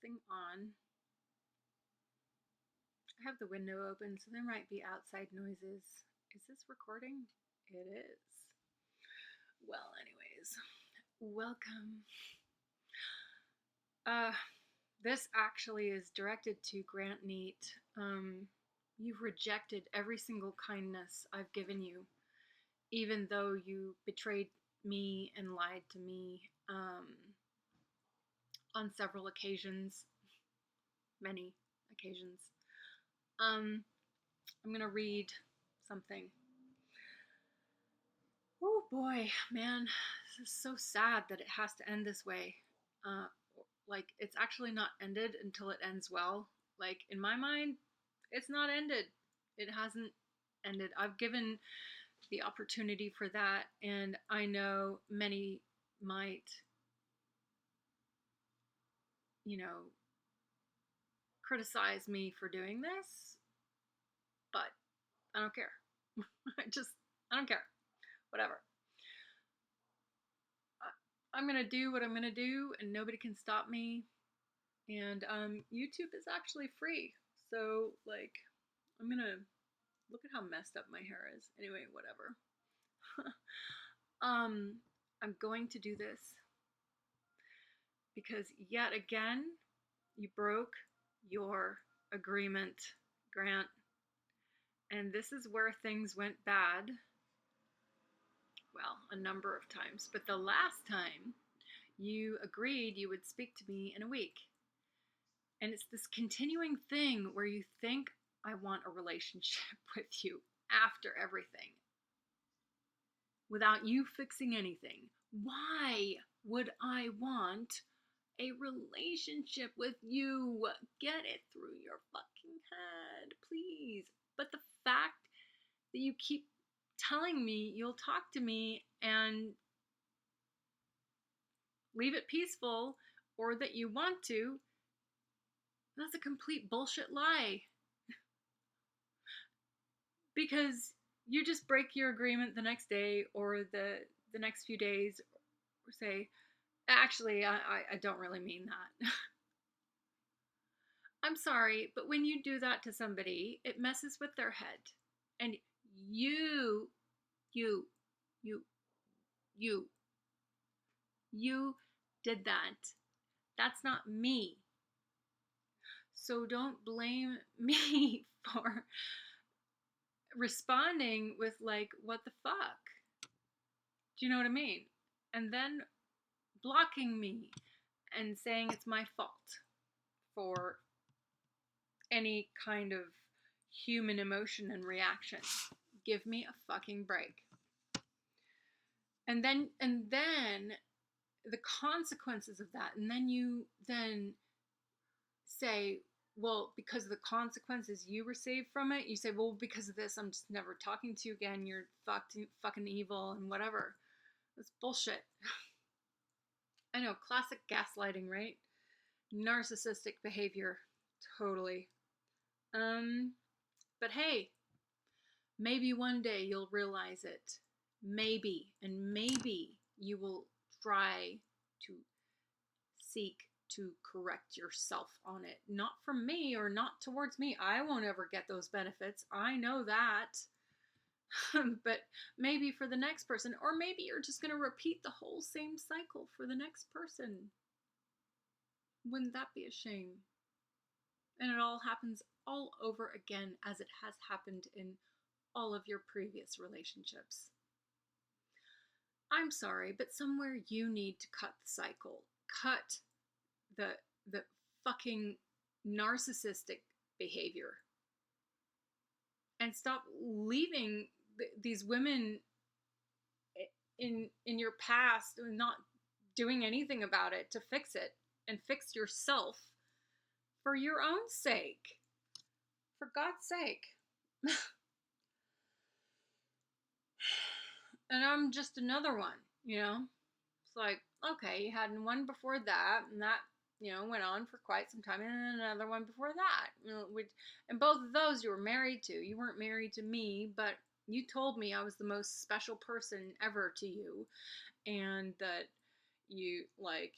thing on. I have the window open, so there might be outside noises. Is this recording? It is. Well, anyways, welcome. This actually is directed to Grant Neate. You've rejected every single kindness I've given you, even though you betrayed me and lied to me on several occasions, many occasions. I'm gonna read something. Oh boy, man, this is so sad that it has to end this way. Like, it's actually not ended until it ends well. Like, in my mind, it's not ended. It hasn't ended. I've given the opportunity for that, and I know many might, criticize me for doing this, but I don't care. I don't care. Whatever. I'm gonna do what I'm gonna do, and nobody can stop me. And YouTube is actually free, so like, I'm gonna look at how messed up my hair is. Anyway, whatever. I'm going to do this because yet again, you broke your agreement, Grant. And this is where things went bad. Well, a number of times. But the last time, you agreed you would speak to me in a week. And it's this continuing thing where you think I want a relationship with you after everything, without you fixing anything. Why would I want a relationship with you? Get it through your fucking head, please. But the fact that you keep telling me you'll talk to me and leave it peaceful, or that you want to, that's a complete bullshit lie. Because you just break your agreement the next day, or the next few days, or say, actually, I don't really mean that. I'm sorry, but when you do that to somebody, it messes with their head. And you, you, you, you, you did that. That's not me. So don't blame me for responding with, like, what the fuck? Do you know what I mean? And then blocking me and saying it's my fault for any kind of human emotion and reaction. Give me a fucking break. And then the consequences of that, and then you say, well, because of the consequences you received from it, you say, well, because of this, I'm just never talking to you again. You're fucking evil and whatever. That's bullshit. I know, classic gaslighting, right? Narcissistic behavior, totally. But hey, maybe one day you'll realize it. Maybe, and maybe you will try to seek to correct yourself on it. Not from me, or not towards me. I won't ever get those benefits. I know that. But maybe for the next person, or maybe you're just going to repeat the whole same cycle for the next person. Wouldn't that be a shame? And it all happens all over again, as it has happened in all of your previous relationships. I'm sorry, but somewhere you need to cut the cycle. Cut the fucking narcissistic behavior. And stop leaving these women in your past and not doing anything about it to fix it, and fix yourself for your own sake. For God's sake. And I'm just another one, It's like, okay, you had one before that, and that, went on for quite some time, and then another one before that. And both of those you were married to. You weren't married to me, but you told me I was the most special person ever to you, and that you, like,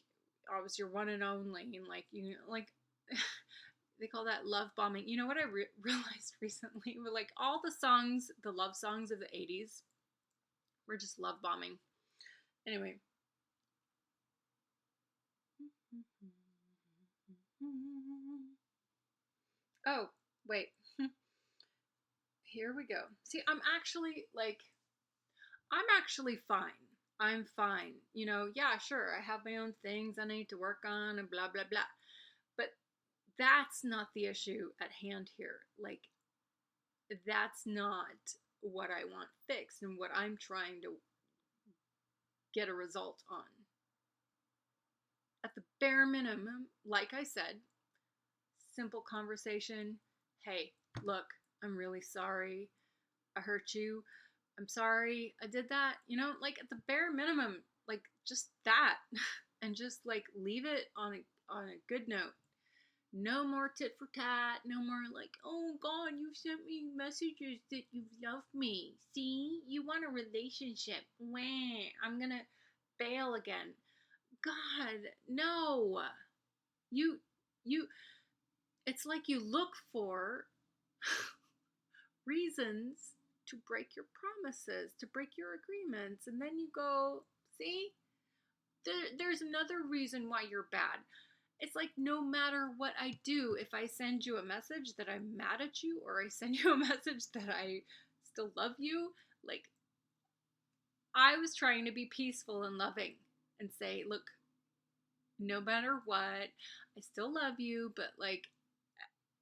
I was your one and only, and like you like they call that love bombing. You know what I realized recently? With like all the songs, the love songs of the 80s were just love bombing. Anyway. Oh, wait. Here we go. See, I'm actually fine. I'm fine. You know, yeah, sure, I have my own things I need to work on and blah, blah, blah. But that's not the issue at hand here. Like, that's not what I want fixed and what I'm trying to get a result on. At the bare minimum, like I said, simple conversation. Hey, look, I'm really sorry I hurt you. I'm sorry I did that. You know, like at the bare minimum, like just that. And just like leave it on a good note. No more tit for tat. No more like, oh God, you sent me messages that you love me. See, you want a relationship. Wah, I'm gonna bail again. God, no. You, you. It's like you look for reasons to break your promises, to break your agreements, and then you go, see, there's another reason why you're bad. It's like no matter what I do, if I send you a message that I'm mad at you, or I send you a message that I still love you, like I was trying to be peaceful and loving and say, look, no matter what, I still love you, but like,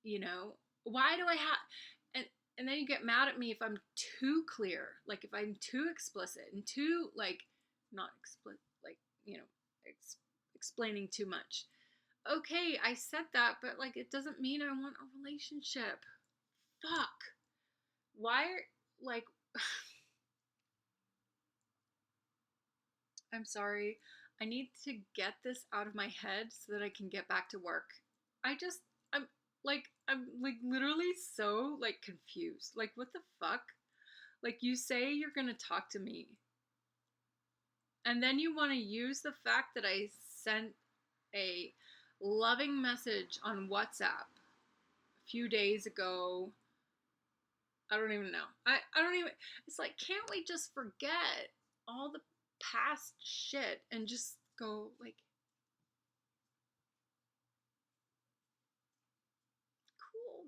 you know, why do I have and then you get mad at me if I'm too clear, like if I'm too explicit and too like not explicit, like, you know, explaining too much. Okay, I said that, but like it doesn't mean I want a relationship. Fuck. Why are like I'm sorry. I need to get this out of my head so that I can get back to work. I just I'm like literally so like confused. Like what the fuck? Like you say you're going to talk to me. And then you want to use the fact that I sent a loving message on WhatsApp a few days ago. I don't even know. I don't even. It's like, can't we just forget all the past shit and just go, like, cool.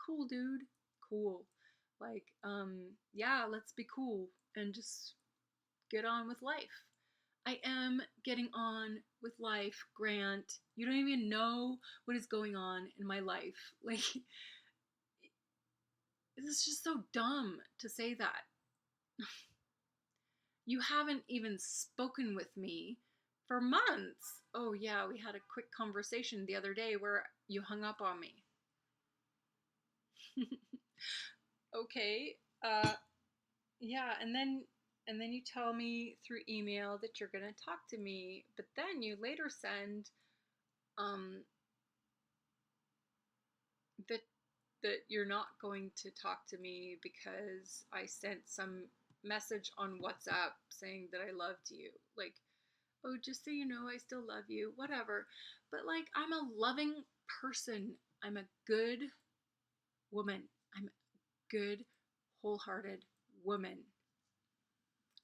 Cool, dude. Cool. Like, yeah, let's be cool and just get on with life. I am getting on with life, Grant. You don't even know what is going on in my life. Like, it's just so dumb to say that. You haven't even spoken with me for months. Oh, yeah, we had a quick conversation the other day where you hung up on me. Okay. Yeah, and then you tell me through email that you're going to talk to me, but then you later send um that you're not going to talk to me because I sent some message on WhatsApp saying that I loved you. Like, oh, just so you know, I still love you, whatever. But like, I'm a loving person. I'm a good woman. I'm a good, wholehearted woman.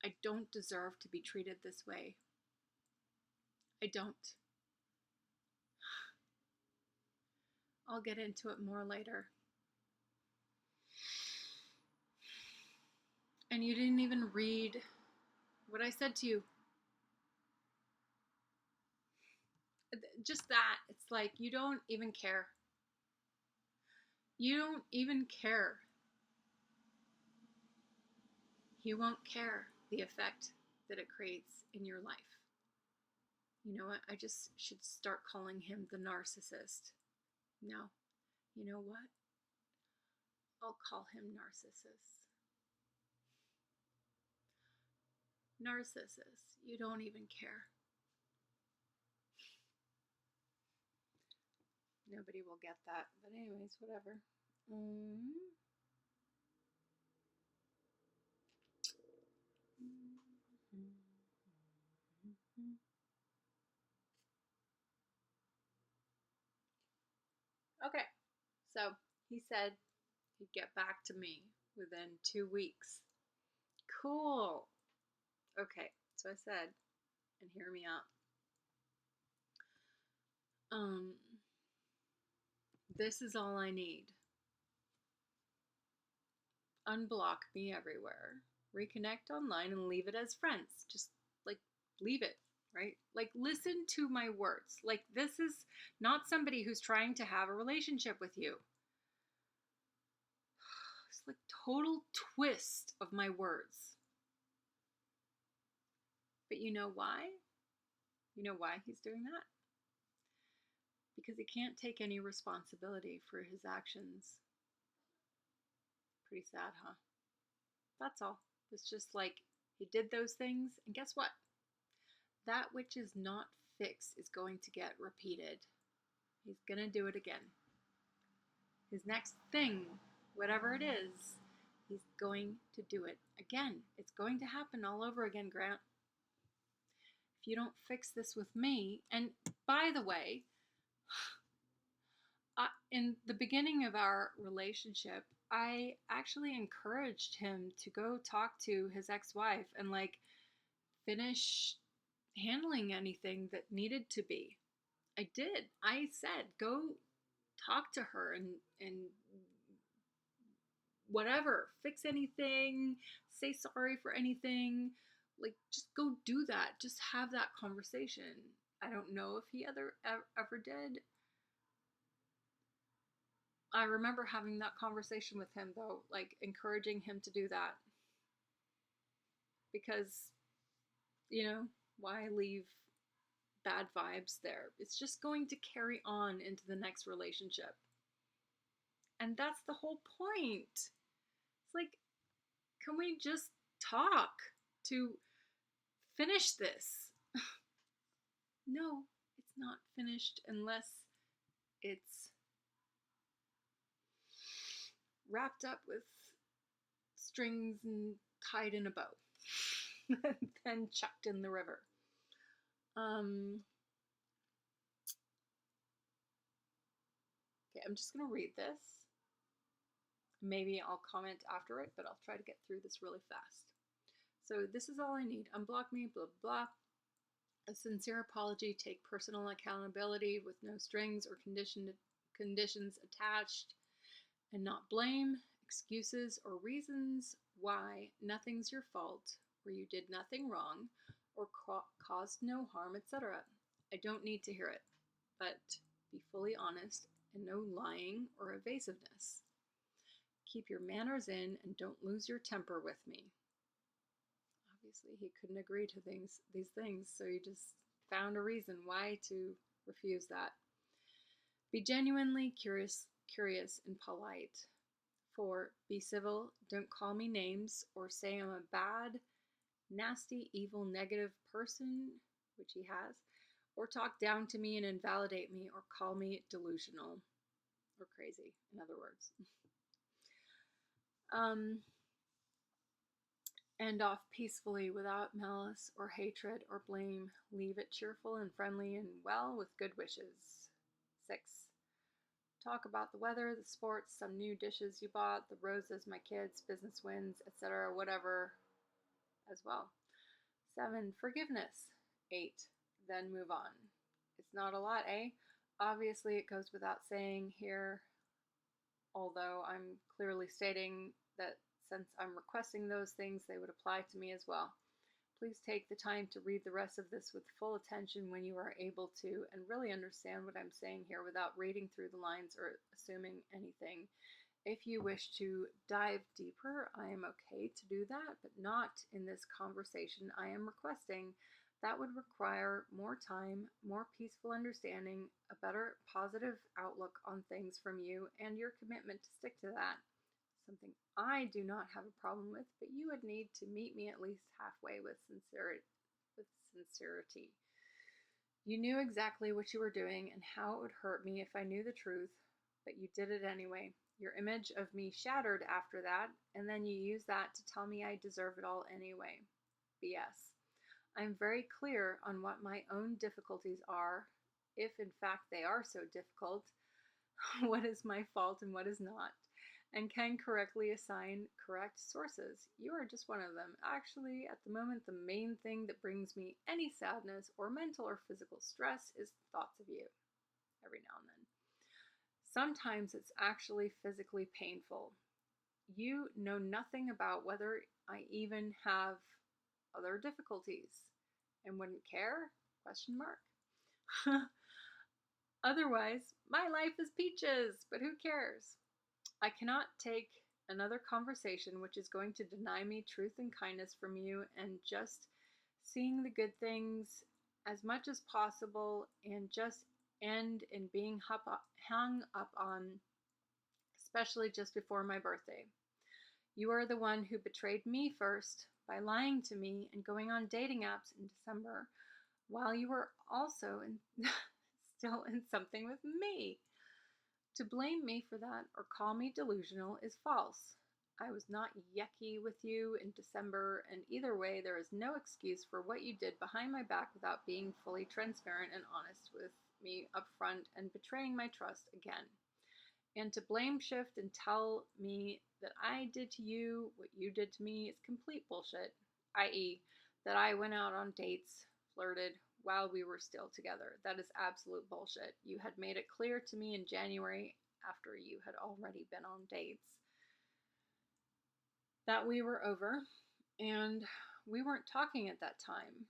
I don't deserve to be treated this way. I don't. I'll get into it more later. And you didn't even read what I said to you. Just that. It's like you don't even care. You don't even care. You won't care the effect that it creates in your life. You know what? I just should start calling him the narcissist. No. You know what? I'll call him Narcissus. Narcissus, you don't even care. Nobody will get that. But anyways, whatever. Mm-hmm. Okay, so he said he'd get back to me within 2 weeks. Cool. Okay, so I said, and hear me out. Um, this is all I need. Unblock me everywhere. Reconnect online and leave it as friends. Just like leave it, right? Like listen to my words. Like this is not somebody who's trying to have a relationship with you. It's like total twist of my words. But you know why? You know why he's doing that? Because he can't take any responsibility for his actions. Pretty sad, huh? That's all. It's just like he did those things, and guess what? That which is not fixed is going to get repeated. He's going to do it again. His next thing, whatever it is, he's going to do it again. It's going to happen all over again, Grant. If you don't fix this with me, and by the way, in the beginning of our relationship, I actually encouraged him to go talk to his ex-wife and like finish handling anything that needed to be. I did. I said, go talk to her and whatever, fix anything, say sorry for anything. Like, just go do that. Just have that conversation. I don't know if he ever did. I remember having that conversation with him, though, like encouraging him to do that. Because, why leave bad vibes there? It's just going to carry on into the next relationship. And that's the whole point. It's like, can we just talk to finish this? No, it's not finished unless it's wrapped up with strings and tied in a bow. Then chucked in the river. Okay, I'm just going to read this. Maybe I'll comment after it, but I'll try to get through this really fast. So this is all I need. Unblock me, blah, blah, blah. A sincere apology, take personal accountability with no strings or conditions attached, and not blame, excuses, or reasons why nothing's your fault, or you did nothing wrong, or caused no harm, etc. I don't need to hear it, but be fully honest and no lying or evasiveness. Keep your manners in and don't lose your temper with me. Obviously, he couldn't agree to these things, so he just found a reason why to refuse that. Be genuinely curious and polite. 4. Be civil. Don't call me names or say I'm a bad, nasty, evil, negative person, which he has, or talk down to me and invalidate me or call me delusional or crazy, in other words. End off peacefully without malice or hatred or blame. Leave it cheerful and friendly and well with good wishes. 6. Talk about the weather, the sports, some new dishes you bought, the roses, my kids, business wins, etc., whatever as well. 7. Forgiveness. 8. Then move on. It's not a lot, eh? Obviously, it goes without saying here, although I'm clearly stating that since I'm requesting those things, they would apply to me as well. Please take the time to read the rest of this with full attention when you are able to and really understand what I'm saying here without reading through the lines or assuming anything. If you wish to dive deeper, I am okay to do that, but not in this conversation I am requesting. That would require more time, more peaceful understanding, a better positive outlook on things from you, and your commitment to stick to that. Something I do not have a problem with, but you would need to meet me at least halfway with sincerity. You knew exactly what you were doing and how it would hurt me if I knew the truth, but you did it anyway. Your image of me shattered after that, and then you used that to tell me I deserve it all anyway. BS. I'm very clear on what my own difficulties are, if in fact they are so difficult. what is my fault and what is not, and can correctly assign correct sources. You are just one of them. Actually, at the moment, the main thing that brings me any sadness or mental or physical stress is thoughts of you, every now and then. Sometimes it's actually physically painful. You know nothing about whether I even have other difficulties and wouldn't care? Question mark. Otherwise, my life is peaches, but who cares? I cannot take another conversation which is going to deny me truth and kindness from you and just seeing the good things as much as possible and just end in being hung up on, especially just before my birthday. You are the one who betrayed me first by lying to me and going on dating apps in December while you were also still in something with me. To blame me for that or call me delusional is false. I was not yucky with you in December, and either way, there is no excuse for what you did behind my back without being fully transparent and honest with me up front and betraying my trust again. And to blame shift and tell me that I did to you what you did to me is complete bullshit, i.e., that I went out on dates, flirted, while we were still together. That is absolute bullshit. You had made it clear to me in January, after you had already been on dates, that we were over, and we weren't talking at that time.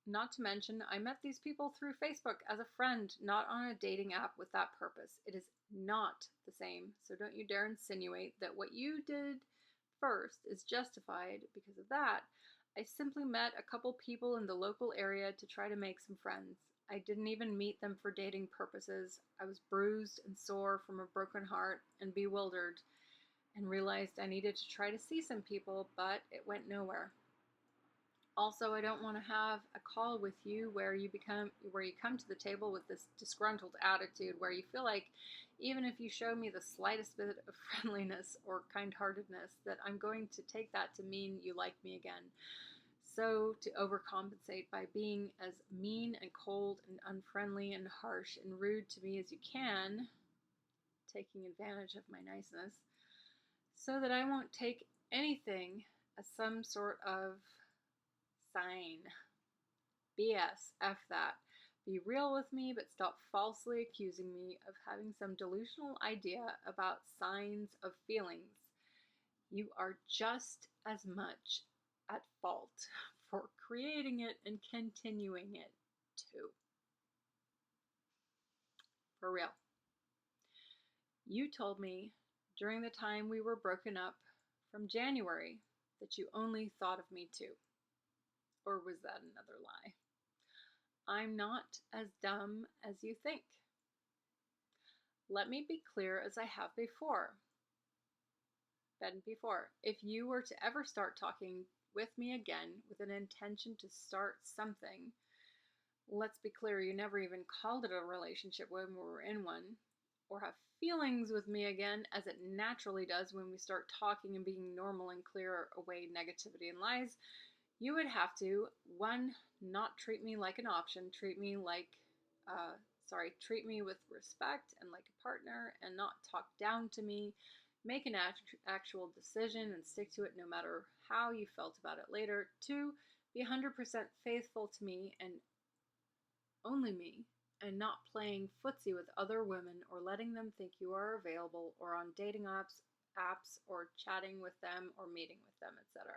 Not to mention, I met these people through Facebook as a friend, not on a dating app with that purpose. It is not the same, so don't you dare insinuate that what you did first is justified because of that. I simply met a couple people in the local area to try to make some friends. I didn't even meet them for dating purposes. I was bruised and sore from a broken heart and bewildered and realized I needed to try to see some people, but it went nowhere. Also, I don't want to have a call with you where you come to the table with this disgruntled attitude where you feel like even if you show me the slightest bit of friendliness or kind-heartedness that I'm going to take that to mean you like me again. So to overcompensate by being as mean and cold and unfriendly and harsh and rude to me as you can, taking advantage of my niceness, so that I won't take anything as some sort of sign. BS, F that. Be real with me, but stop falsely accusing me of having some delusional idea about signs of feelings. You are just as much at fault for creating it and continuing it too. For real. You told me during the time we were broken up from January that you only thought of me too. Or was that another lie? I'm not as dumb as you think. Let me be clear as I have before. If you were to ever start talking with me again with an intention to start something, let's be clear, you never even called it a relationship when we were in one, or have feelings with me again, as it naturally does when we start talking and being normal and clear away negativity and lies, you would have to, one, not treat me like an option, treat me with respect and like a partner, and not talk down to me, make an actual decision and stick to it no matter how you felt about it later. Two, be 100% faithful to me and only me, and not playing footsie with other women or letting them think you are available or on dating apps or chatting with them or meeting with them, etc.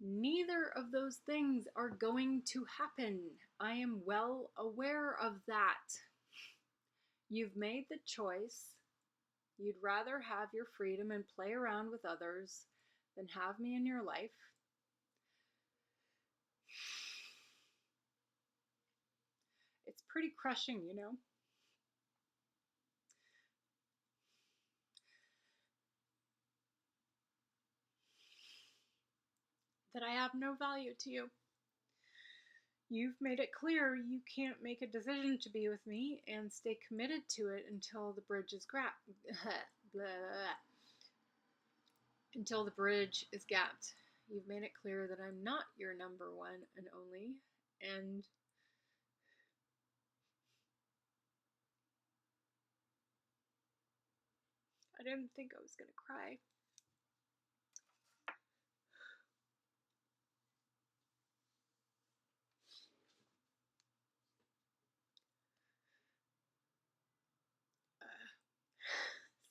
Neither of those things are going to happen. I am well aware of that. You've made the choice. You'd rather have your freedom and play around with others than have me in your life. It's pretty crushing, you know? That I have no value to you. You've made it clear you can't make a decision to be with me and stay committed to it until the bridge is until the bridge is gapped. You've made it clear that I'm not your number one and only, and I didn't think I was going to cry.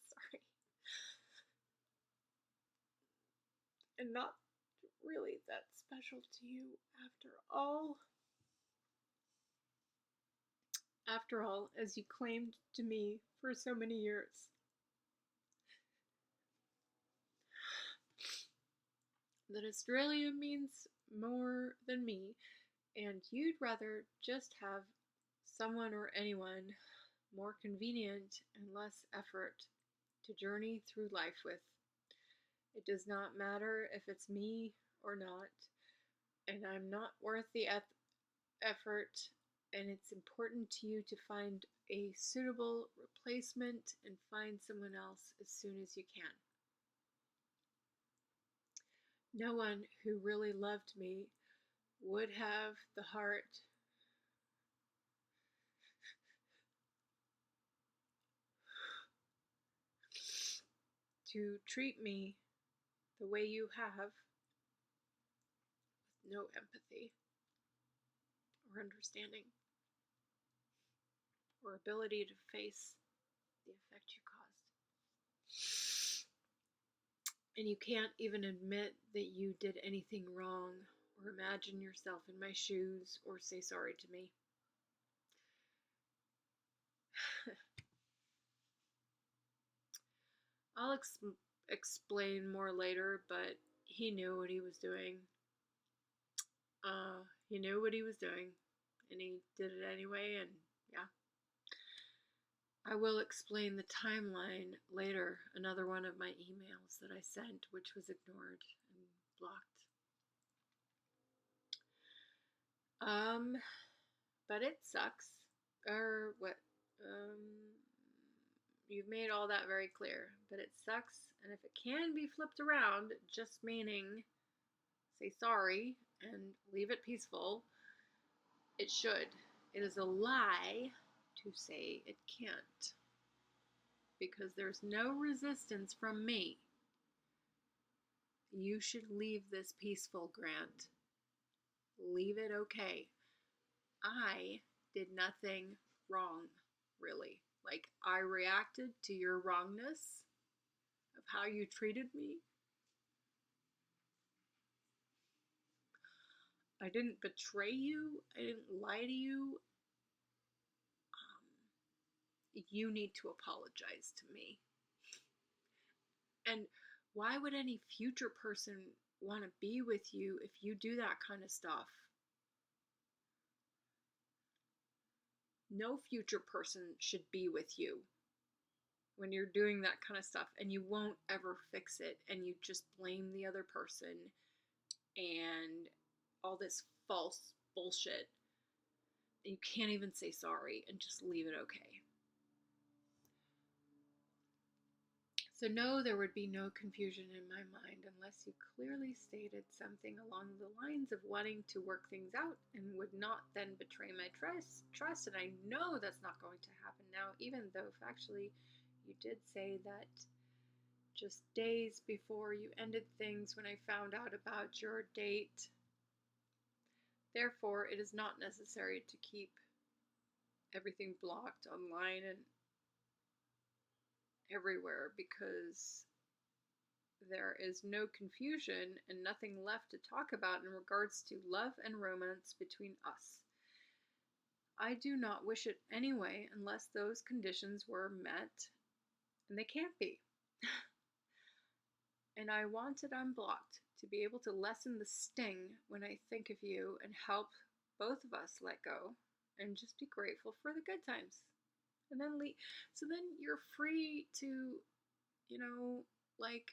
Sorry. And not really that special to you after all. After all, as you claimed to me for so many years. That Australia means more than me, and you'd rather just have someone or anyone more convenient and less effort to journey through life with. It does not matter if it's me or not, and I'm not worth the effort, and it's important to you to find a suitable replacement and find someone else as soon as you can. No one who really loved me would have the heart to treat me the way you have, with no empathy or understanding or ability to face the effect you caused. And you can't even admit that you did anything wrong or imagine yourself in my shoes or say sorry to me. I'll explain more later, but he knew what he was doing. He knew what he was doing, and he did it anyway, and yeah. I will explain the timeline later, another one of my emails that I sent, which was ignored and blocked. But it sucks. Or what? You've made all that very clear. But it sucks, and if it can be flipped around, just meaning say sorry and leave it peaceful, it should. It is a lie to say it can't. Because there's no resistance from me. You should leave this peaceful, Grant. Leave it okay. I did nothing wrong, really. Like, I reacted to your wrongness of how you treated me. I didn't betray you. I didn't lie to you. You need to apologize to me. And why would any future person want to be with you if you do that kind of stuff? No future person should be with you when you're doing that kind of stuff, and you won't ever fix it, and you just blame the other person and all this false bullshit. You can't even say sorry and just leave it okay. So no, there would be no confusion in my mind unless you clearly stated something along the lines of wanting to work things out and would not then betray my trust. And I know that's not going to happen now, even though factually you did say that just days before you ended things when I found out about your date. Therefore, it is not necessary to keep everything blocked online and everywhere, because there is no confusion and nothing left to talk about in regards to love and romance between us. I do not wish it anyway unless those conditions were met, and they can't be. And I want it unblocked to be able to lessen the sting when I think of you and help both of us let go and just be grateful for the good times. And then leave. So then you're free to, like,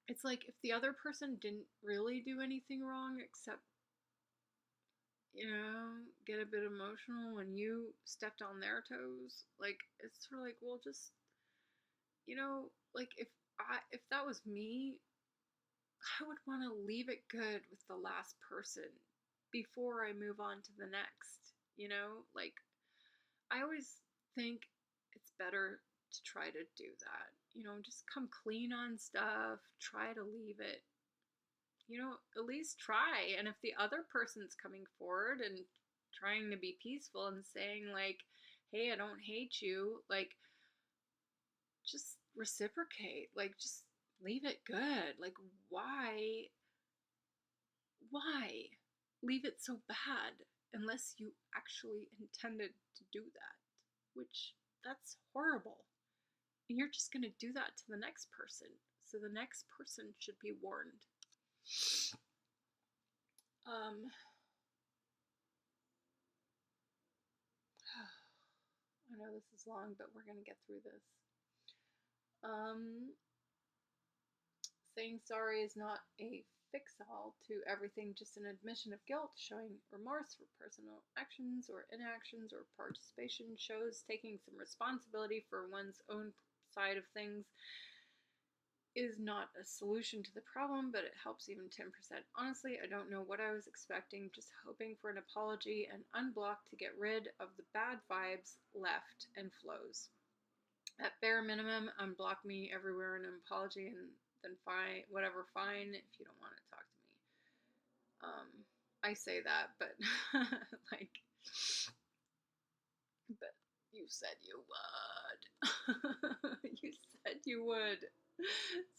it's like if the other person didn't really do anything wrong except, get a bit emotional when you stepped on their toes, like, it's sort of like, well, just, like, if that was me, I would want to leave it good with the last person before I move on to the next, like, I always think it's better to try to do that. You know, just come clean on stuff, try to leave it. You know, at least try. And if the other person's coming forward and trying to be peaceful and saying, like, hey, I don't hate you, like, just reciprocate. Like, just leave it good. Like, why leave it so bad unless you actually intended to do that? Which, that's horrible. And you're just going to do that to the next person. So the next person should be warned. I know this is long, but we're going to get through this. Saying sorry is not a fix-all to everything, just an admission of guilt. Showing remorse for personal actions or inactions or participation shows taking some responsibility for one's own side of things is not a solution to the problem, but it helps even 10%. Honestly, I don't know what I was expecting, just hoping for an apology and unblock to get rid of the bad vibes left and flows. At bare minimum, unblock me everywhere and an apology, and then fine, whatever, fine, if you don't want to talk to me. I say that, but like, but you said you would. You said you would.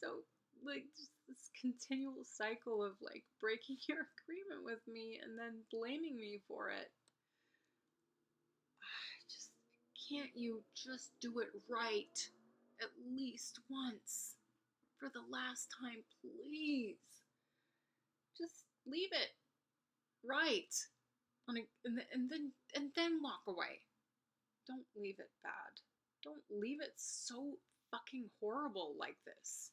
So, like, just this continual cycle of, like, breaking your agreement with me and then blaming me for it. Just, can't you just do it right at least once? For the last time, please. Just leave it right. And then walk away. Don't leave it bad. Don't leave it so fucking horrible like this.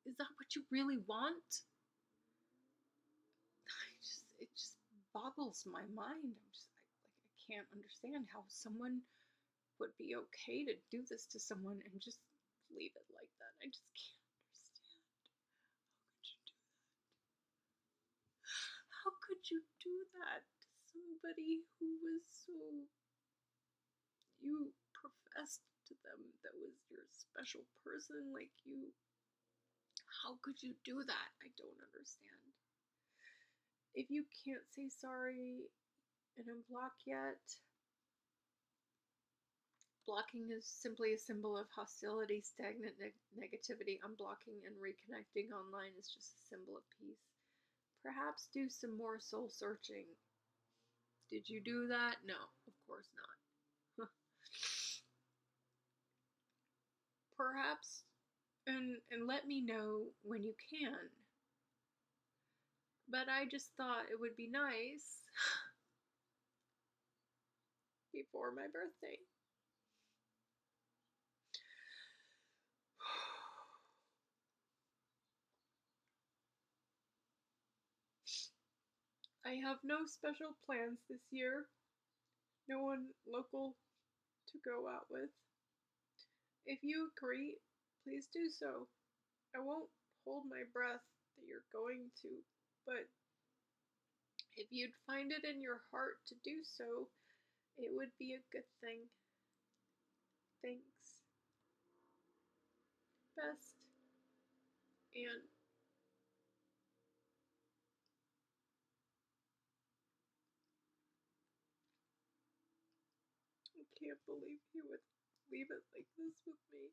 Is that what you really want? It just boggles my mind. I can't understand how someone would be okay to do this to someone and just leave it like that. I just can't understand. How could you do that to somebody who was so, you professed to them that was your special person, like you, how could you do that? I don't understand. If you can't say sorry and unblock yet, blocking is simply a symbol of hostility, stagnant negativity. Unblocking and reconnecting online is just a symbol of peace. Perhaps do some more soul searching. Did you do that? No, of course not. Perhaps, and let me know when you can. But I just thought it would be nice before my birthday. I have no special plans this year. No one local to go out with. If you agree, please do so. I won't hold my breath that you're going to, but if you'd find it in your heart to do so, it would be a good thing. Thanks. Best, Anne. I can't believe he would leave it like this with me.